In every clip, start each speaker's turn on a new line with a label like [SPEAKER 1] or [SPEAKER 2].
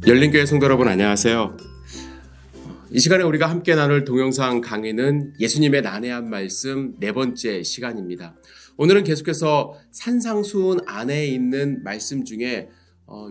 [SPEAKER 1] 열린교회 성도 여러분 안녕하세요. 이 시간에 우리가 함께 나눌 동영상 강의는 예수님의 난해한 말씀 네 번째 시간입니다. 오늘은 계속해서 산상수훈 안에 있는 말씀 중에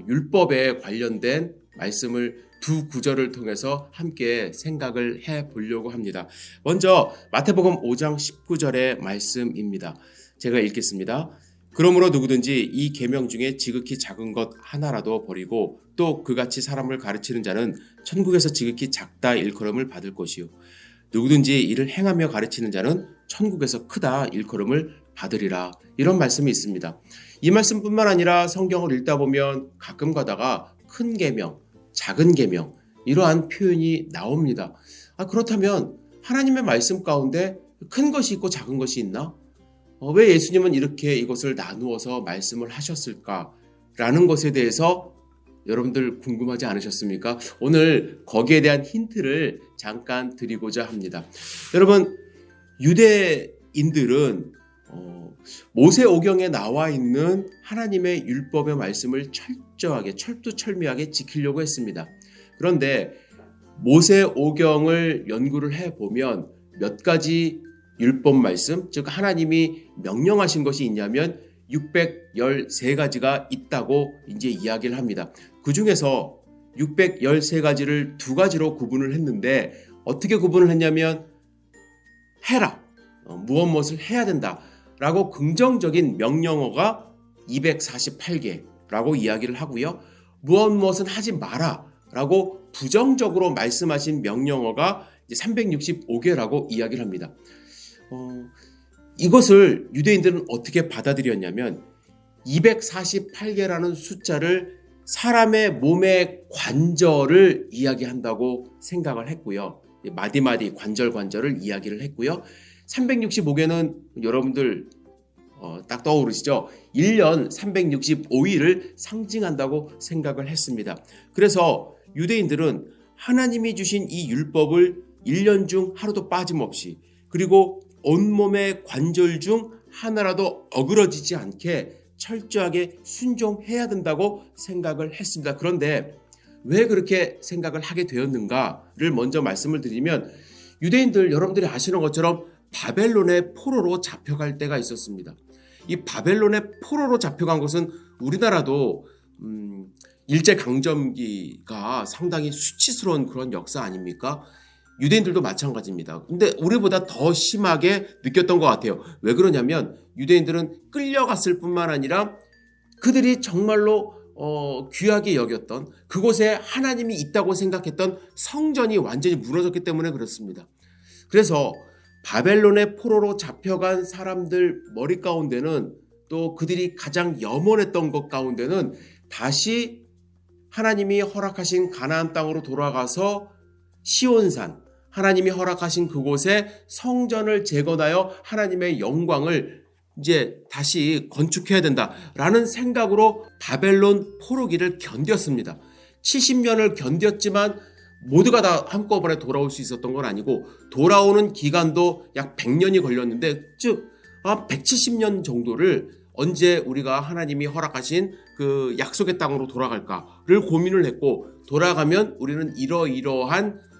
[SPEAKER 1] 율법에 관련된 말씀을 두 구절을 통해서 함께 생각을 해보려고 합니다. 먼저 마태복음 5장 19절의 말씀입니다. 제가 읽겠습니다. 그러므로 누구든지 이 계명 중에 지극히 작은 것 하나라도 버리고 또 그같이 사람을 가르치는 자는 천국에서 지극히 작다 일컬음을 받을 것이요 누구든지 이를 행하며 가르치는 자는 천국에서 크다 일컬음을 받으리라. 이런 말씀이 있습니다. 이 말씀뿐만 아니라 성경을 읽다 보면 가끔 가다가 큰 계명, 작은 계명 이러한 표현이 나옵니다. 그렇다면 하나님의 말씀 가운데 큰 것이 있고 작은 것이 있나? 왜 예수님은 이렇게 이것을 나누어서 말씀을 하셨을까라는 것에 대해서 여러분들 궁금하지 않으셨습니까? 오늘 거기에 대한 힌트를 잠깐 드리고자 합니다. 여러분, 유대인들은 모세오경에 나와 있는 하나님의 율법의 말씀을 철저하게 철두철미하게 지키려고 했습니다. 그런데 모세오경을 연구를 해보면 몇 가지 율법 말씀, 즉 하나님이 명령하신 것이 있냐면 613가지가 있다고 이제 이야기를 합니다. 그 중에서 613가지를 두 가지로 구분을 했는데 어떻게 구분을 했냐면 해라, 무엇을 해야 된다라고 긍정적인 명령어가 248개라고 이야기를 하고요. 무엇은 하지 마라라고 부정적으로 말씀하신 명령어가 365개라고 이야기를 합니다. 이것을 유대인들은 어떻게 받아들였냐면 248개라는 숫자를 사람의 몸의 관절을 이야기한다고 생각을 했고요. 마디마디 관절을 이야기를 했고요. 365개는 여러분들 딱 떠오르시죠? 1년 365일을 상징한다고 생각을 했습니다. 그래서 유대인들은 하나님이 주신 이 율법을 1년 중 하루도 빠짐없이 그리고 온몸의 관절 중 하나라도 어그러지지 않게 철저하게 순종해야 된다고 생각을 했습니다. 그런데 왜 그렇게 생각을 하게 되었는가를 먼저 말씀을 드리면 유대인들 여러분들이 아시는 것처럼 바벨론의 포로로 잡혀갈 때가 있었습니다. 이 바벨론의 포로로 잡혀간 것은 우리나라도 일제강점기가 상당히 수치스러운 그런 역사 아닙니까? 유대인들도 마찬가지입니다. 근데 우리보다 더 심하게 느꼈던 것 같아요. 왜 그러냐면 유대인들은 끌려갔을 뿐만 아니라 그들이 정말로 귀하게 여겼던 그곳에 하나님이 있다고 생각했던 성전이 완전히 무너졌기 때문에 그렇습니다. 그래서 바벨론의 포로로 잡혀간 사람들 머리 가운데는 또 그들이 가장 염원했던 것 가운데는 다시 하나님이 허락하신 가나안 땅으로 돌아가서 시온산 하나님이 허락하신 그곳에 성전을 재건하여 하나님의 영광을 이제 다시 건축해야 된다라는 생각으로 바벨론 포로기를 견뎠습니다. 70년을 견뎠지만 모두가 다 한꺼번에 돌아올 수 있었던 건 아니고 돌아오는 기간도 약 100년이 걸렸는데 즉 170년 정도를 언제 우리가 하나님이 허락하신 그 약속의 땅으로 돌아갈까를 고민을 했고 돌아가면 우리는 이러이러한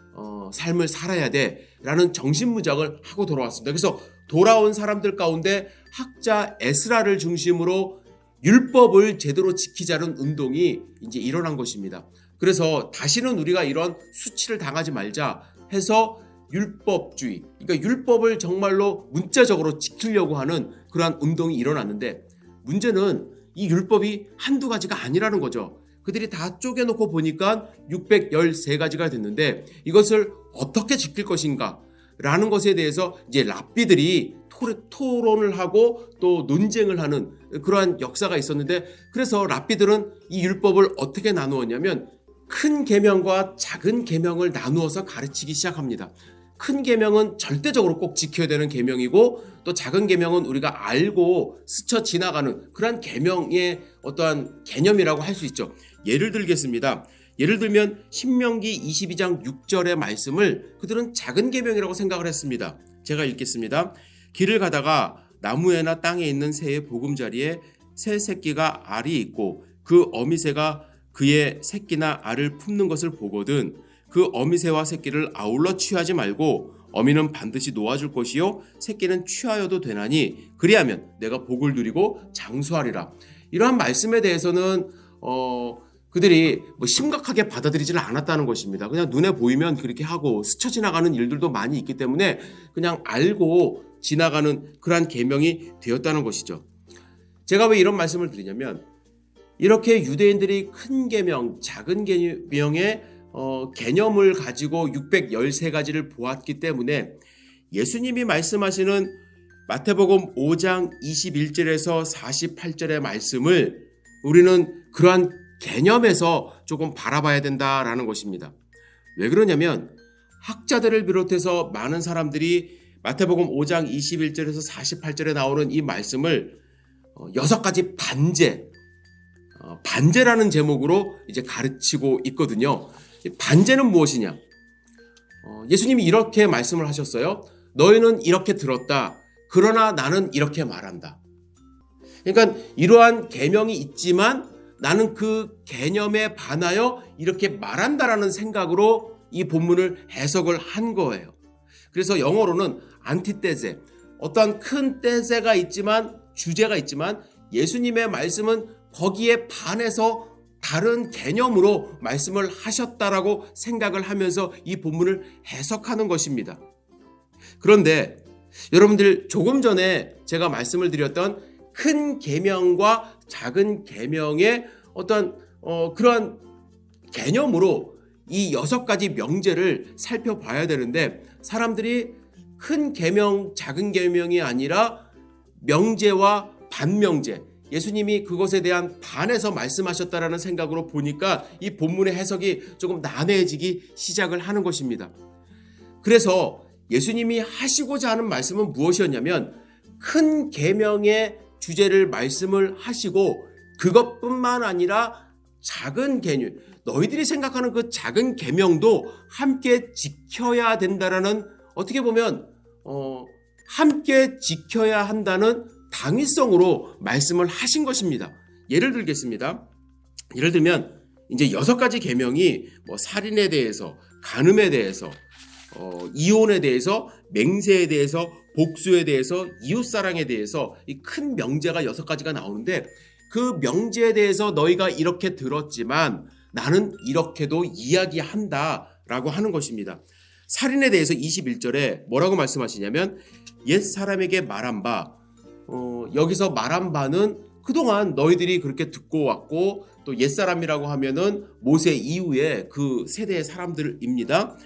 [SPEAKER 1] 삶을 살아야 돼 라는 정신무장을 하고 돌아왔습니다. 그래서 돌아온 사람들 가운데 학자 에스라를 중심으로 율법을 제대로 지키자는 운동이 이제 일어난 것입니다. 그래서 다시는 우리가 이런 수치를 당하지 말자 해서 율법주의, 그러니까 율법을 정말로 문자적으로 지키려고 하는 그러한 운동이 일어났는데 문제는 이 율법이 한두 가지가 아니라는 거죠. 그들이 다 쪼개놓고 보니까 613가지가 됐는데 이것을 어떻게 지킬 것인가 라는 것에 대해서 이제 랍비들이 토론을 하고 또 논쟁을 하는 그러한 역사가 있었는데 그래서 랍비들은 이 율법을 어떻게 나누었냐면 큰 계명과 작은 계명을 나누어서 가르치기 시작합니다. 큰 계명은 절대적으로 꼭 지켜야 되는 계명이고 또 작은 계명은 우리가 알고 스쳐 지나가는 그런 계명의 어떠한 개념이라고 할 수 있죠. 예를 들겠습니다. 예를 들면 신명기 22장 6절의 말씀을 그들은 작은 계명이라고 생각을 했습니다. 제가 읽겠습니다. 길을 가다가 나무에나 땅에 있는 새의 보금자리에 새 새끼가 알이 있고 그 어미새가 그의 새끼나 알을 품는 것을 보거든 그 어미새와 새끼를 아울러 취하지 말고 어미는 반드시 놓아줄 것이요 새끼는 취하여도 되나니 그리하면 내가 복을 누리고 장수하리라. 이러한 말씀에 대해서는 그들이 뭐 심각하게 받아들이지는 않았다는 것입니다. 그냥 눈에 보이면 그렇게 하고 스쳐 지나가는 일들도 많이 있기 때문에 그냥 알고 지나가는 그러한 계명이 되었다는 것이죠. 제가 왜 이런 말씀을 드리냐면 이렇게 유대인들이 큰 계명, 작은 계명의 개념을 가지고 613가지를 보았기 때문에 예수님이 말씀하시는 마태복음 5장 21절에서 48절의 말씀을 우리는 그러한 개념에서 조금 바라봐야 된다라는 것입니다. 왜 그러냐면 학자들을 비롯해서 많은 사람들이 마태복음 5장 21절에서 48절에 나오는 이 말씀을 6가지 반제라는 제목으로 이제 가르치고 있거든요. 반제는 무엇이냐? 예수님이 이렇게 말씀을 하셨어요. 너희는 이렇게 들었다. 그러나 나는 이렇게 말한다. 그러니까 이러한 계명이 있지만 나는 그 개념에 반하여 이렇게 말한다라는 생각으로 이 본문을 해석을 한 거예요. 그래서 영어로는 안티테세, 어떠한 큰 테세가 있지만 주제가 있지만 예수님의 말씀은 거기에 반해서 다른 개념으로 말씀을 하셨다라고 생각을 하면서 이 본문을 해석하는 것입니다. 그런데 여러분들 조금 전에 제가 말씀을 드렸던 큰 계명과 작은 계명의 어떤 그러한 개념으로 이 6가지 명제를 살펴봐야 되는데 사람들이 큰 계명, 작은 계명이 아니라 명제와 반명제, 예수님이 그것에 대한 반에서 말씀하셨다라는 생각으로 보니까 이 본문의 해석이 조금 난해해지기 시작을 하는 것입니다. 그래서 예수님이 하시고자 하는 말씀은 무엇이었냐면 큰 계명의 주제를 말씀을 하시고 그것뿐만 아니라 작은 계명, 너희들이 생각하는 그 작은 계명도 함께 지켜야 된다라는 어떻게 보면 함께 지켜야 한다는 당위성으로 말씀을 하신 것입니다. 예를 들겠습니다. 예를 들면 이제 6가지 계명이 뭐 살인에 대해서, 간음에 대해서, 이혼에 대해서, 맹세에 대해서, 복수에 대해서, 이웃사랑에 대해서 이 큰 명제가 6가지가 나오는데 그 명제에 대해서 너희가 이렇게 들었지만 나는 이렇게도 이야기한다라고 하는 것입니다. 살인에 대해서 21절에 뭐라고 말씀하시냐면 옛 사람에게 말한 바, 여기서 말한 바는 그동안 너희들이 그렇게 듣고 왔고 또 옛사람이라고 하면은 모세 이후에 그 세대의 사람들입니다.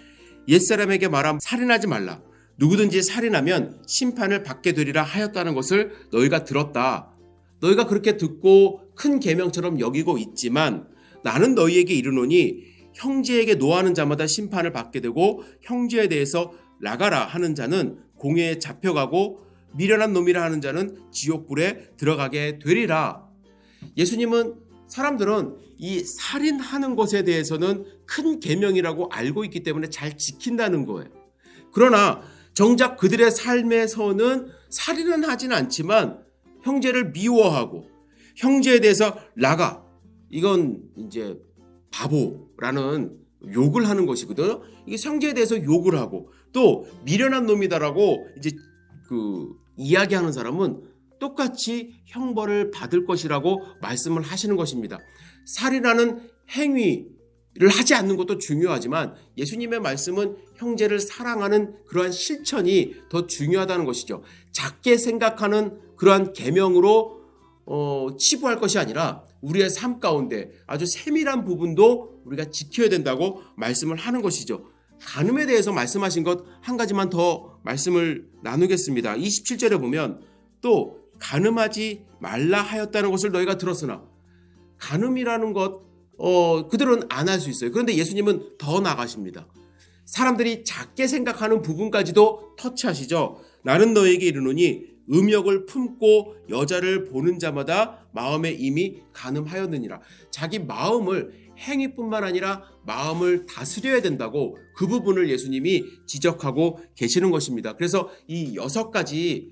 [SPEAKER 1] 옛사람에게 말한 살인하지 말라. 누구든지 살인하면 심판을 받게 되리라 하였다는 것을 너희가 들었다. 너희가 그렇게 듣고 큰 계명처럼 여기고 있지만 나는 너희에게 이르노니 형제에게 노하는 자마다 심판을 받게 되고 형제에 대해서 나가라 하는 자는 공회에 잡혀가고 미련한 놈이라 하는 자는 지옥불에 들어가게 되리라. 예수님은 사람들은 이 살인하는 것에 대해서는 큰 계명이라고 알고 있기 때문에 잘 지킨다는 거예요. 그러나 정작 그들의 삶에서는 살인은 하진 않지만 형제를 미워하고 형제에 대해서 나가, 이건 이제 바보라는 욕을 하는 것이거든요. 이게 형제에 대해서 욕을 하고 또 미련한 놈이다라고 이제 이야기하는 사람은 똑같이 형벌을 받을 것이라고 말씀을 하시는 것입니다. 살인하는 행위를 하지 않는 것도 중요하지만 예수님의 말씀은 형제를 사랑하는 그러한 실천이 더 중요하다는 것이죠. 작게 생각하는 그러한 계명으로 치부할 것이 아니라 우리의 삶 가운데 아주 세밀한 부분도 우리가 지켜야 된다고 말씀을 하는 것이죠. 간음에 대해서 말씀하신 것 한 가지만 더 말씀을 나누겠습니다. 27절에 보면 또 간음하지 말라 하였다는 것을 너희가 들었으나, 간음이라는 것 그들은 안 할 수 있어요. 그런데 예수님은 더 나가십니다. 사람들이 작게 생각하는 부분까지도 터치하시죠. 나는 너에게 이르노니 음욕을 품고 여자를 보는 자마다 마음에 이미 간음하였느니라. 자기 마음을, 행위뿐만 아니라 마음을 다스려야 된다고 그 부분을 예수님이 지적하고 계시는 것입니다. 그래서 이 6가지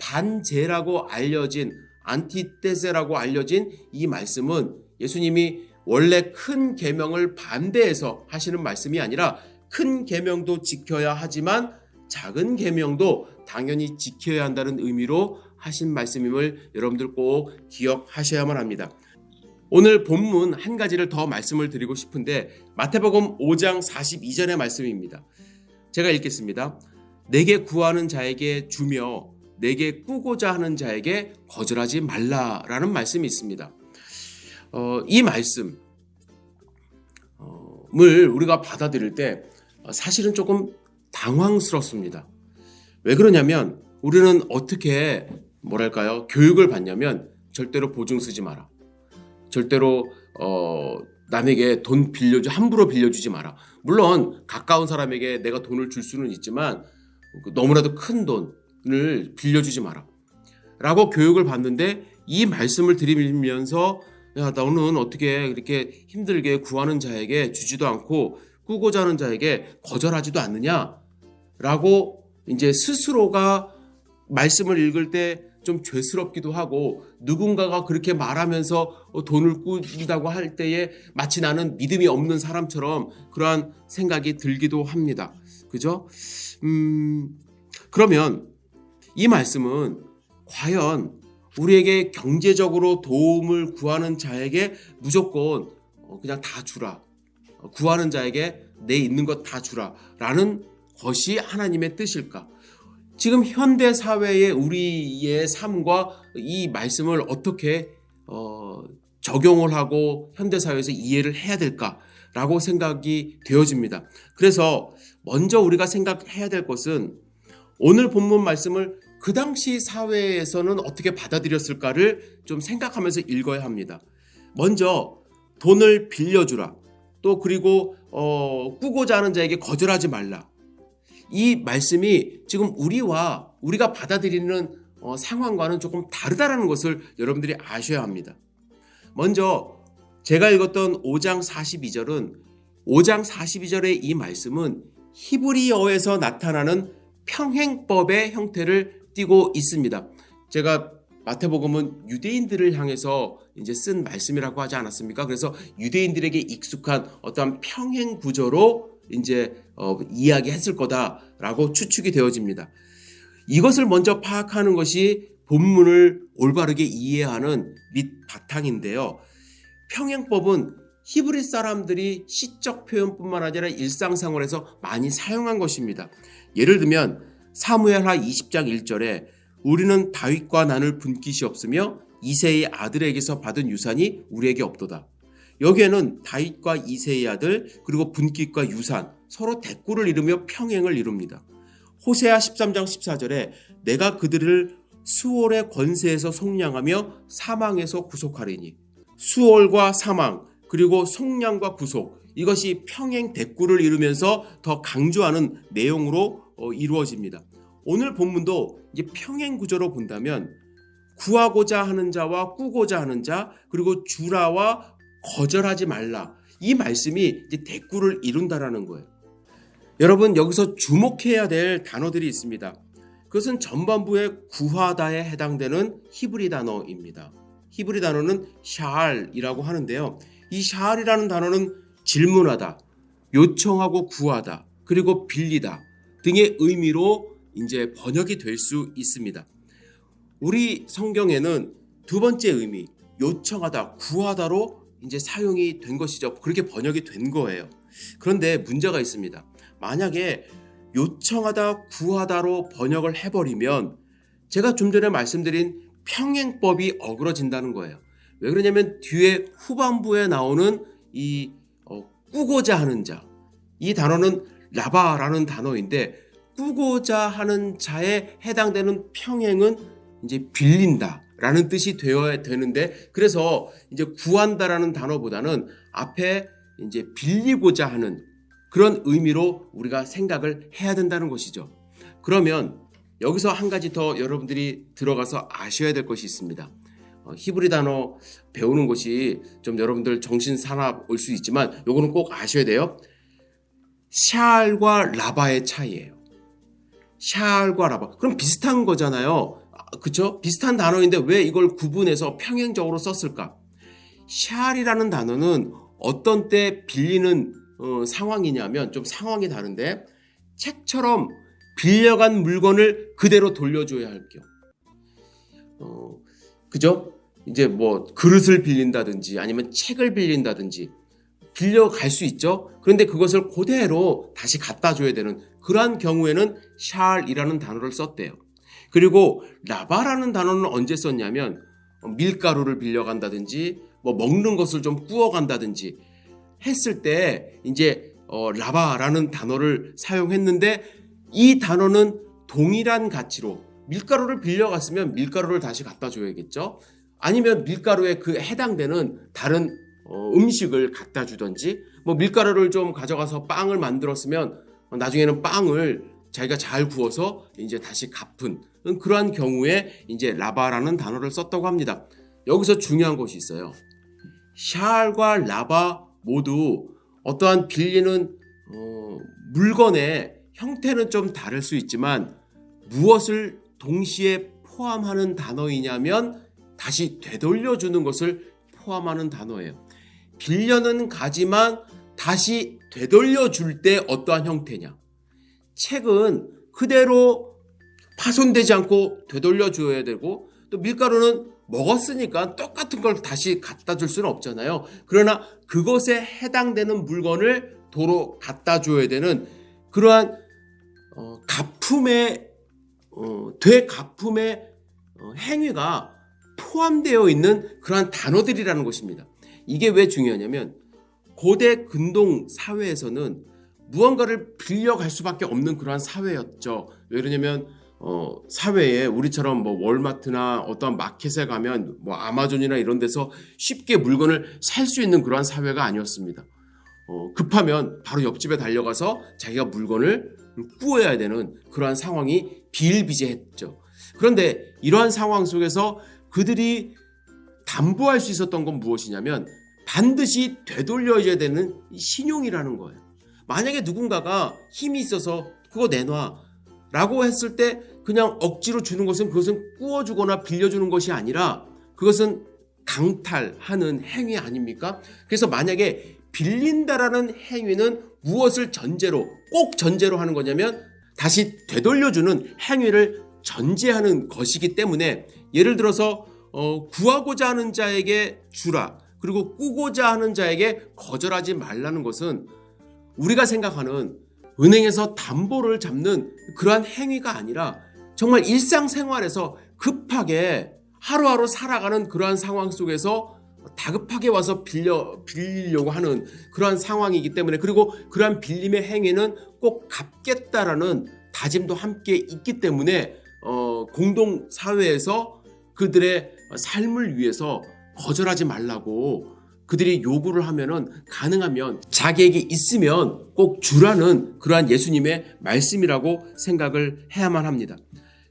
[SPEAKER 1] 반제라고 알려진, 안티테세라고 알려진 이 말씀은 예수님이 원래 큰 계명을 반대해서 하시는 말씀이 아니라 큰 계명도 지켜야 하지만 작은 계명도 당연히 지켜야 한다는 의미로 하신 말씀임을 여러분들 꼭 기억하셔야만 합니다. 오늘 본문 한 가지를 더 말씀을 드리고 싶은데 마태복음 5장 42절의 말씀입니다. 제가 읽겠습니다. 내게 구하는 자에게 주며 내게 꾸고자 하는 자에게 거절하지 말라라는 말씀이 있습니다. 이 말씀을 우리가 받아들일 때 사실은 조금 당황스럽습니다. 왜 그러냐면 우리는 어떻게 교육을 받냐면 절대로 보증 쓰지 마라. 절대로 남에게 돈 함부로 빌려주지 마라. 물론 가까운 사람에게 내가 돈을 줄 수는 있지만 너무나도 큰 돈을 빌려주지 마라 라고 교육을 받는데 이 말씀을 드리면서 야 너는 어떻게 이렇게 힘들게 구하는 자에게 주지도 않고 꾸고자 하는 자에게 거절하지도 않느냐 라고 이제 스스로가 말씀을 읽을 때 좀 죄스럽기도 하고 누군가가 그렇게 말하면서 돈을 꾸긴다고 할 때에 마치 나는 믿음이 없는 사람처럼 그러한 생각이 들기도 합니다. 그죠? 그러면 이 말씀은 과연 우리에게 경제적으로 도움을 구하는 자에게 무조건 그냥 다 주라. 구하는 자에게 내 있는 것 다 주라 라는 것이 하나님의 뜻일까? 지금 현대 사회의 우리의 삶과 이 말씀을 어떻게 적용을 하고 현대 사회에서 이해를 해야 될까라고 생각이 되어집니다. 그래서 먼저 우리가 생각해야 될 것은 오늘 본문 말씀을 그 당시 사회에서는 어떻게 받아들였을까를 좀 생각하면서 읽어야 합니다. 먼저 돈을 빌려주라. 또 그리고 꾸고자 하는 자에게 거절하지 말라. 이 말씀이 지금 우리가 받아들이는 상황과는 조금 다르다는 것을 여러분들이 아셔야 합니다. 먼저 제가 읽었던 5장 42절은 5장 42절의 이 말씀은 히브리어에서 나타나는 평행법의 형태를 띠고 있습니다. 제가 마태복음은 유대인들을 향해서 이제 쓴 말씀이라고 하지 않았습니까? 그래서 유대인들에게 익숙한 어떠한 평행 구조로 이제 이야기했을 거다라고 추측이 되어집니다. 이것을 먼저 파악하는 것이 본문을 올바르게 이해하는 밑바탕인데요. 평행법은 히브리 사람들이 시적 표현뿐만 아니라 일상생활에서 많이 사용한 것입니다. 예를 들면 사무엘하 20장 1절에 우리는 다윗과 나눌 분깃이 없으며 이새의 아들에게서 받은 유산이 우리에게 없도다. 여기에는 다윗과 이새의 아들 그리고 분깃과 유산 서로 대꾸를 이루며 평행을 이룹니다. 호세아 13장 14절에 내가 그들을 수월의 권세에서 속량하며 사망에서 구속하리니 수월과 사망 그리고 속량과 구속 이것이 평행 대꾸를 이루면서 더 강조하는 내용으로 이루어집니다. 오늘 본문도 이제 평행 구조로 본다면 구하고자 하는 자와 꾸고자 하는 자 그리고 주라와 거절하지 말라 이 말씀이 이제 대꾸를 이룬다라는 거예요. 여러분 여기서 주목해야 될 단어들이 있습니다. 그것은 전반부의 구하다에 해당되는 히브리 단어입니다. 히브리 단어는 샤알이라고 하는데요. 이 샤알이라는 단어는 질문하다, 요청하고 구하다, 그리고 빌리다 등의 의미로 이제 번역이 될 수 있습니다. 우리 성경에는 두 번째 의미, 요청하다, 구하다로 이제 사용이 된 것이죠. 그렇게 번역이 된 거예요. 그런데 문제가 있습니다. 만약에 요청하다, 구하다로 번역을 해버리면 제가 좀 전에 말씀드린 평행법이 어그러진다는 거예요. 왜 그러냐면 뒤에 후반부에 나오는 이 꾸고자 하는 자, 이 단어는 라바라는 단어인데 꾸고자 하는 자에 해당되는 평행은 이제 빌린다라는 뜻이 되어야 되는데 그래서 이제 구한다라는 단어보다는 앞에 이제 빌리고자 하는 그런 의미로 우리가 생각을 해야 된다는 것이죠. 그러면 여기서 한 가지 더 여러분들이 들어가서 아셔야 될 것이 있습니다. 히브리 단어 배우는 것이 좀 여러분들 정신 사납 올 수 있지만 요거는 꼭 아셔야 돼요. 샤알과 라바의 차이예요. 샤알과 라바. 그럼 비슷한 거잖아요. 그렇죠? 비슷한 단어인데 왜 이걸 구분해서 평행적으로 썼을까? 샬이라는 단어는 어떤 때 빌리는 상황이냐면 좀 상황이 다른데, 책처럼 빌려간 물건을 그대로 돌려줘야 할 경우, 그죠? 이제 뭐 그릇을 빌린다든지 아니면 책을 빌린다든지 빌려갈 수 있죠. 그런데 그것을 그대로 다시 갖다 줘야 되는 그러한 경우에는 샬이라는 단어를 썼대요. 그리고 라바라는 단어는 언제 썼냐면, 밀가루를 빌려간다든지 뭐 먹는 것을 좀 구워간다든지 했을 때 이제 라바라는 단어를 사용했는데, 이 단어는 동일한 가치로 밀가루를 빌려갔으면 밀가루를 다시 갖다 줘야겠죠. 아니면 밀가루에 그 해당되는 다른 음식을 갖다 주든지, 뭐 밀가루를 좀 가져가서 빵을 만들었으면 나중에는 빵을 자기가 잘 구워서 이제 다시 갚은 그러한 경우에 이제 라바라는 단어를 썼다고 합니다. 여기서 중요한 것이 있어요. 샬과 라바 모두 어떠한 빌리는 물건의 형태는 좀 다를 수 있지만 무엇을 동시에 포함하는 단어이냐면 다시 되돌려주는 것을 포함하는 단어예요. 빌려는 가지만 다시 되돌려줄 때 어떠한 형태냐. 책은 그대로 파손되지 않고 되돌려줘야 되고, 또 밀가루는 먹었으니까 똑같은 걸 다시 갖다 줄 수는 없잖아요. 그러나 그것에 해당되는 물건을 도로 갖다 줘야 되는 그러한 가품의 되가품의 행위가 포함되어 있는 그러한 단어들이라는 것입니다. 이게 왜 중요하냐면, 고대 근동 사회에서는 무언가를 빌려갈 수밖에 없는 그러한 사회였죠. 왜 그러냐면 사회에 우리처럼 뭐 월마트나 어떤 마켓에 가면 뭐 아마존이나 이런 데서 쉽게 물건을 살 수 있는 그러한 사회가 아니었습니다. 급하면 바로 옆집에 달려가서 자기가 물건을 구워야 되는 그러한 상황이 비일비재했죠. 그런데 이러한 상황 속에서 그들이 담보할 수 있었던 건 무엇이냐면, 반드시 되돌려야 되는 신용이라는 거예요. 만약에 누군가가 힘이 있어서 그거 내놔 라고 했을 때 그냥 억지로 주는 것은, 그것은 구워주거나 빌려주는 것이 아니라 그것은 강탈하는 행위 아닙니까? 그래서 만약에 빌린다라는 행위는 무엇을 전제로, 꼭 전제로 하는 거냐면 다시 되돌려주는 행위를 전제하는 것이기 때문에, 예를 들어서 구하고자 하는 자에게 주라, 그리고 꾸고자 하는 자에게 거절하지 말라는 것은 우리가 생각하는 은행에서 담보를 잡는 그러한 행위가 아니라 정말 일상생활에서 급하게 하루하루 살아가는 그러한 상황 속에서 다급하게 와서 빌리려고 하는 그러한 상황이기 때문에, 그리고 그러한 빌림의 행위는 꼭 갚겠다라는 다짐도 함께 있기 때문에 공동사회에서 그들의 삶을 위해서 거절하지 말라고 그들이 요구를 하면은, 가능하면 자기에게 있으면 꼭 주라는 그러한 예수님의 말씀이라고 생각을 해야만 합니다.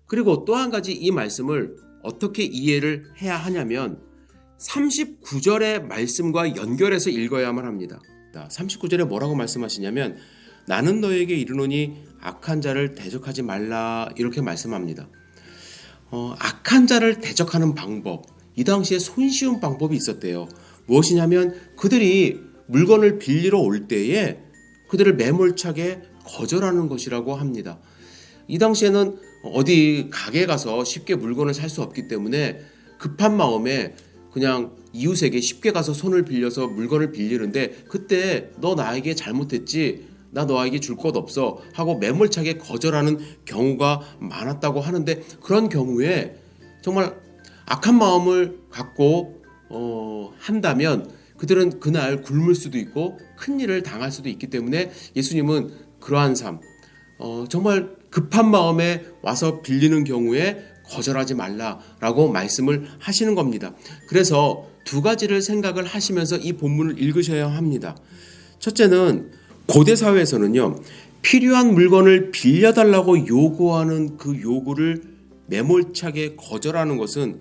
[SPEAKER 1] 그리고 또 한 가지 이 말씀을 어떻게 이해를 해야 하냐면 39절의 말씀과 연결해서 읽어야만 합니다. 39절에 뭐라고 말씀하시냐면, 나는 너에게 이르노니 악한 자를 대적하지 말라, 이렇게 말씀합니다. 악한 자를 대적하는 방법, 이 당시에 손쉬운 방법이 있었대요. 무엇이냐면, 그들이 물건을 빌리러 올 때에 그들을 매몰차게 거절하는 것이라고 합니다. 이 당시에는 어디 가게에 가서 쉽게 물건을 살 수 없기 때문에 급한 마음에 그냥 이웃에게 쉽게 가서 손을 빌려서 물건을 빌리는데, 그때 너 나에게 잘못했지, 나 너에게 줄 것 없어 하고 매몰차게 거절하는 경우가 많았다고 하는데, 그런 경우에 정말 악한 마음을 갖고 한다면 그들은 그날 굶을 수도 있고 큰 일을 당할 수도 있기 때문에, 예수님은 그러한 삶, 정말 급한 마음에 와서 빌리는 경우에 거절하지 말라라고 말씀을 하시는 겁니다. 그래서 두 가지를 생각을 하시면서 이 본문을 읽으셔야 합니다. 첫째는, 고대 사회에서는요, 필요한 물건을 빌려달라고 요구하는 그 요구를 매몰차게 거절하는 것은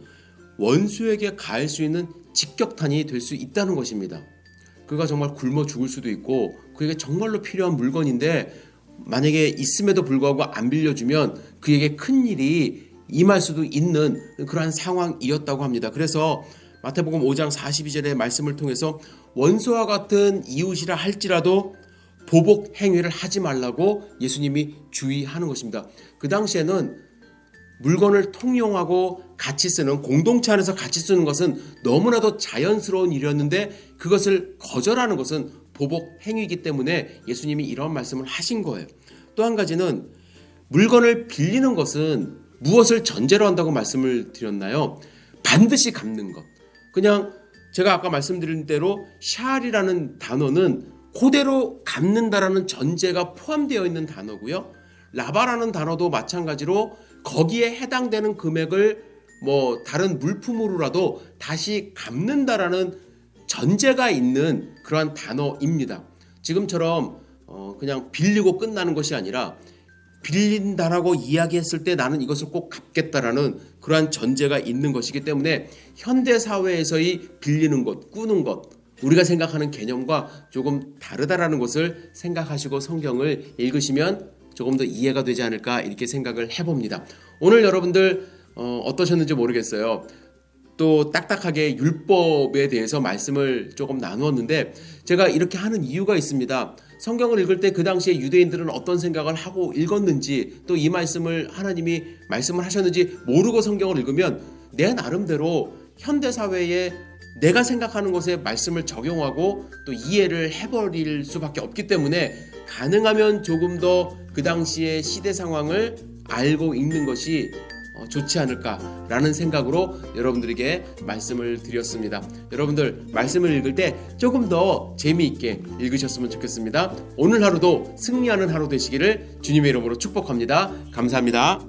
[SPEAKER 1] 원수에게 가할 수 있는 직격탄이 될 수 있다는 것입니다. 그가 정말 굶어 죽을 수도 있고 그에게 정말로 필요한 물건인데 만약에 있음에도 불구하고 안 빌려주면 그에게 큰 일이 임할 수도 있는 그러한 상황이었다고 합니다. 그래서 마태복음 5장 42절의 말씀을 통해서 원수와 같은 이웃이라 할지라도 보복 행위를 하지 말라고 예수님이 주의하는 것입니다. 그 당시에는 물건을 통용하고 같이 쓰는, 공동체 안에서 같이 쓰는 것은 너무나도 자연스러운 일이었는데 그것을 거절하는 것은 보복 행위이기 때문에 예수님이 이런 말씀을 하신 거예요. 또 한 가지는 물건을 빌리는 것은 무엇을 전제로 한다고 말씀을 드렸나요? 반드시 갚는 것. 그냥 제가 아까 말씀드린 대로 샬이라는 단어는 그대로 갚는다라는 전제가 포함되어 있는 단어고요. 라바라는 단어도 마찬가지로 거기에 해당되는 금액을 다른 물품으로라도 다시 갚는다라는 전제가 있는 그러한 단어입니다. 지금처럼 그냥 빌리고 끝나는 것이 아니라 빌린다라고 이야기했을 때 나는 이것을 꼭 갚겠다라는 그러한 전제가 있는 것이기 때문에 현대 사회에서의 빌리는 것, 꾸는 것, 우리가 생각하는 개념과 조금 다르다라는 것을 생각하시고 성경을 읽으시면 조금 더 이해가 되지 않을까 이렇게 생각을 해봅니다. 오늘 여러분들 어떠셨는지 모르겠어요. 또 딱딱하게 율법에 대해서 말씀을 조금 나누었는데 제가 이렇게 하는 이유가 있습니다. 성경을 읽을 때 그 당시에 유대인들은 어떤 생각을 하고 읽었는지, 또 이 말씀을 하나님이 말씀을 하셨는지 모르고 성경을 읽으면 내 나름대로 현대사회에 내가 생각하는 것에 말씀을 적용하고 또 이해를 해버릴 수밖에 없기 때문에 가능하면 조금 더 그 당시의 시대 상황을 알고 읽는 것이 좋지 않을까라는 생각으로 여러분들에게 말씀을 드렸습니다. 여러분들 말씀을 읽을 때 조금 더 재미있게 읽으셨으면 좋겠습니다. 오늘 하루도 승리하는 하루 되시기를 주님의 이름으로 축복합니다. 감사합니다.